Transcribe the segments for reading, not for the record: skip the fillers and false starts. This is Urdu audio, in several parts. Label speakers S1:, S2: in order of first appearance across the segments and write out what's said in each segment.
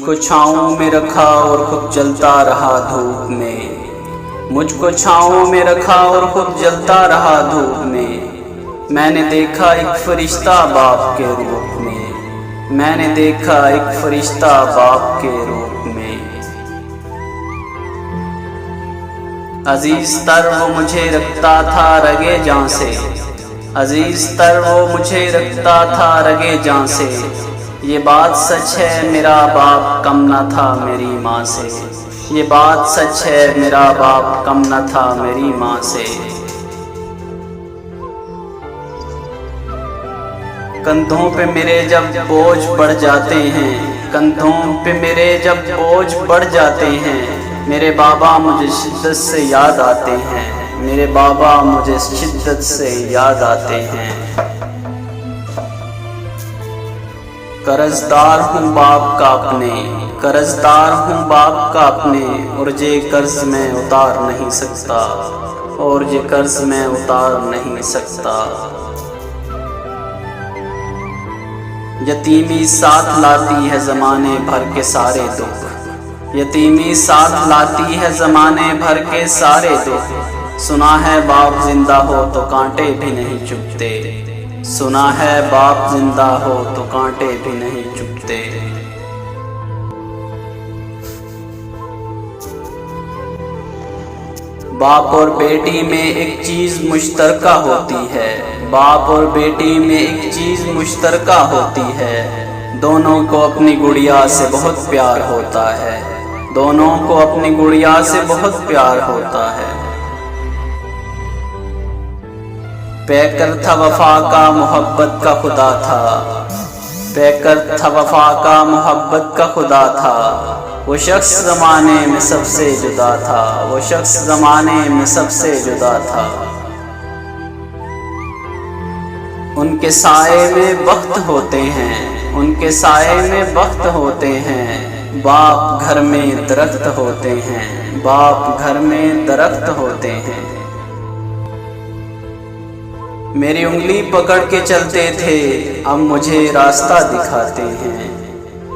S1: کو چھاؤں میں رکھا اور خود جلتا رہا دھوپ میں، مجھ کو چھاؤں میں رکھا اور خود جلتا رہا دھوپ میں نے دیکھا ایک فرشتہ باپ کے روپ میں، میں نے دیکھا ایک فرشتہ باپ کے روپ میں۔ عزیز تر وہ مجھے رکھتا تھا رگے جاں سے، عزیز تر وہ مجھے رکھتا تھا رگے جاں سے، یہ بات سچ ہے میرا باپ کم نہ تھا میری ماں سے، یہ بات سچ ہے میرا باپ کم نہ تھا میری ماں سے۔ کندھوں پہ میرے جب بوجھ بڑھ جاتے ہیں، کندھوں پہ میرے جب بوجھ بڑھ جاتے ہیں، میرے بابا مجھے شدت سے یاد آتے ہیں، میرے بابا مجھے شدت سے یاد آتے ہیں۔ قرضدار ہوں باپ کا اپنے، قرضدار ہوں باپ کا اپنے، اور یہ قرض میں اتار نہیں سکتا، اور یہ قرض میں اتار نہیں سکتا۔ یتیمی ساتھ لاتی ہے زمانے بھر کے سارے دکھ، یتیمی ساتھ لاتی ہے زمانے بھر کے سارے دکھ، سنا ہے باپ زندہ ہو تو کانٹے بھی نہیں چبھتے، سنا ہے باپ زندہ ہو تو کانٹے بھی نہیں چبھتے۔ باپ اور بیٹی میں ایک چیز مشترکہ ہوتی ہے، باپ اور بیٹی میں ایک چیز مشترکہ ہوتی ہے، دونوں کو اپنی گڑیا سے بہت پیار ہوتا ہے، دونوں کو اپنی گڑیا سے بہت پیار ہوتا ہے۔ پیکر تھا وفا کا محبت کا خدا تھا، پیکر تھا وفا کا محبت کا خدا تھا، وہ شخص زمانے میں سب سے جدا تھا، وہ شخص زمانے میں سب سے جدا تھا۔ ان کے سائے میں بخت ہوتے ہیں، ان کے سائے میں بخت ہوتے ہیں، باپ گھر میں درخت ہوتے ہیں، باپ گھر میں درخت ہوتے ہیں۔ میری انگلی پکڑ کے چلتے تھے اب مجھے راستہ دکھاتے ہیں،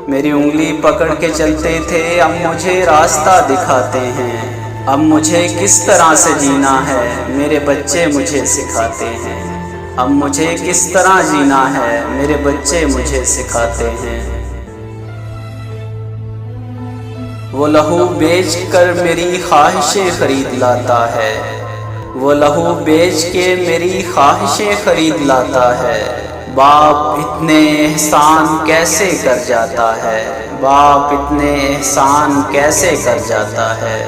S1: میری انگلی پکڑ کے چلتے تھے اب مجھے راستہ دکھاتے ہیں، اب مجھے کس طرح سے جینا ہے میرے بچے مجھے سکھاتے ہیں، اب مجھے کس طرح جینا ہے میرے بچے مجھے سکھاتے ہیں۔ وہ لہو بیچ کر میری خواہشیں خرید لاتا ہے، وہ لہو بیچ کے میری خواہشیں خرید لاتا ہے، باپ اتنے احسان کیسے کر جاتا ہے، باپ اتنے احسان کیسے کر جاتا ہے۔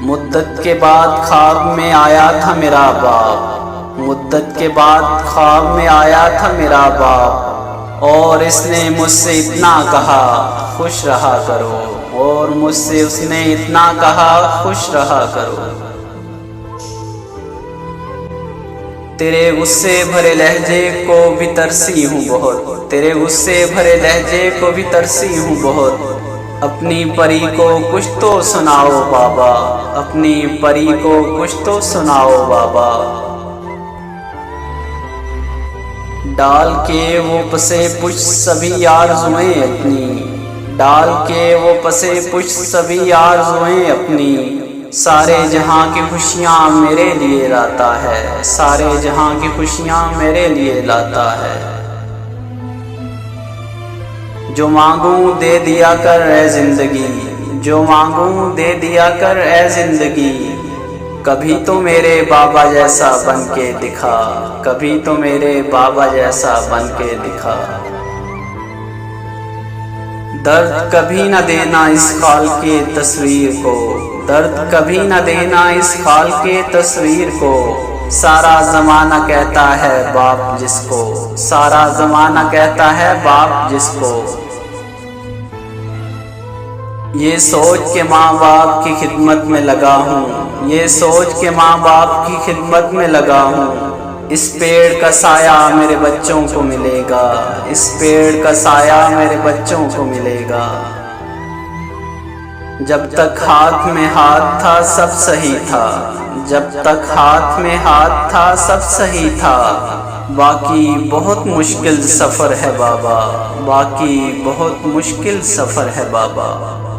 S1: مدت کے بعد خواب میں آیا تھا میرا باپ، مدت کے بعد خواب میں آیا تھا میرا باپ، اور اس نے مجھ سے اتنا کہا خوش رہا کرو، اور مجھ سے اس نے اتنا کہا خوش رہا کرو۔ تیرے غصے بھرے لہجے کو بھی ترسی ہوں بہت، تیرے غصے بھرے لہجے کو بھی ترسی ہوں بہت، اپنی پری کو کچھ تو سناؤ بابا، اپنی پری کو کچھ تو سناؤ بابا۔ ڈال کے وہ پسے پشت سبھی آرزوئیں اپنی، ڈال کے وہ پسے پشت سبھی آرزوئیں اپنی، سارے جہاں کی خوشیاں میرے لیے لاتا ہے، سارے جہاں کی خوشیاں میرے لیے لاتا ہے۔ جو مانگوں دے دیا کر اے زندگی، جو مانگوں دے دیا کر اے زندگی، کبھی تو میرے بابا جیسا بن کے دکھا، کبھی تو میرے بابا جیسا بن کے دکھا۔ درد کبھی نہ دینا اس خال کے تصویر کو، درد کبھی نہ دینا اس خال کے تصویر کو، سارا زمانہ کہتا ہے باپ جس کو، سارا زمانہ کہتا ہے باپ جس کو۔ یہ سوچ کے ماں باپ کی خدمت میں لگا ہوں، یہ سوچ کے ماں باپ کی خدمت میں لگا ہوں، اس پیڑ کا سایہ میرے بچوں کو ملے گا، اس پیڑ کا سایہ میرے بچوں کو ملے گا۔ جب تک ہاتھ میں ہاتھ تھا سب صحیح تھا، جب تک ہاتھ میں ہاتھ تھا سب صحیح تھا، باقی بہت مشکل سفر ہے بابا، باقی بہت مشکل سفر ہے بابا۔